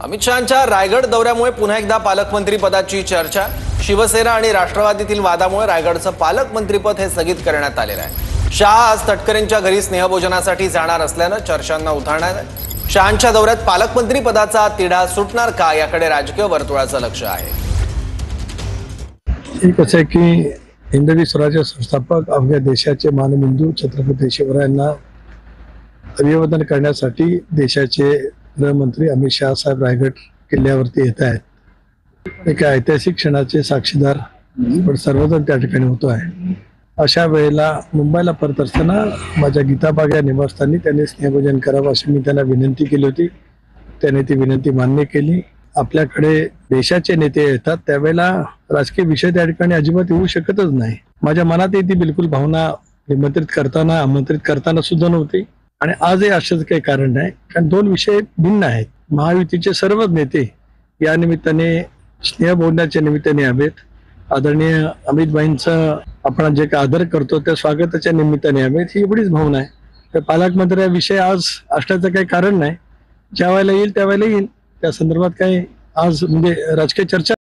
अमित शहांच्या रायगड दौऱ्यामुळे पुन्हा एकदा पालकमंत्री पदाची चर्चा। शिवसेना आणि राष्ट्रवादीतील वादामुळे रायगडचं पालकमंत्रीपद हे स्थगित करण्यात आलेलं आहे। शहा आज तटकरेंच्या घरी स्नेहभोजनासाठी जाणार असल्यानं चर्चांना उधाणणार आहे। शहांच्या दौऱ्यात पालकमंत्री पदाचा तिढा सुटणार का याकडे राजकीय वर्तुळाचं लक्ष आहे। एक असं आहे की हिंदवी स्वराज्य संस्थापक अवघ्या देशाचे मानबिंदू छत्रपती शिवरायांना अभिवादन करण्यासाठी देशाचे गृहमंत्री अमित शहा साहेब रायगड किल्ल्यावरती येत आहेत। एका ऐतिहासिक क्षणाचे साक्षीदार पण सर्वजण त्या ठिकाणी होतो आहे। अशा वेळेला मुंबईला परत असताना माझ्या गीताबाग या निवासस्थानी त्यांनी स्नेहभोजन करावं अशी मी त्यांना विनंती केली होती। त्याने ती विनंती मान्य केली। आपल्याकडे देशाचे नेते येतात त्यावेळेला राजकीय विषय त्या ठिकाणी अजिबात येऊ शकतच नाही। माझ्या मनात ती बिलकुल भावना आमंत्रित करताना सुद्धा नव्हती आणि आजही असंच काही कारण नाही, कारण दोन विषय भिन्न आहेत। महायुतीचे सर्व नेते या निमित्ताने स्नेहभोजनाच्या निमित्ताने यावेत। आदरणीय अमितभाईंचं आपण जे काही आदर करतो त्या स्वागताच्या निमित्ताने यावेत, ही एवढीच भावना आहे। तर पालकमंत्र्याविषयी आज असण्याचं काही कारण नाही। ज्या वेळेला येईल त्यावेळेला येईल, त्या संदर्भात काही आज म्हणजे राजकीय चर्चा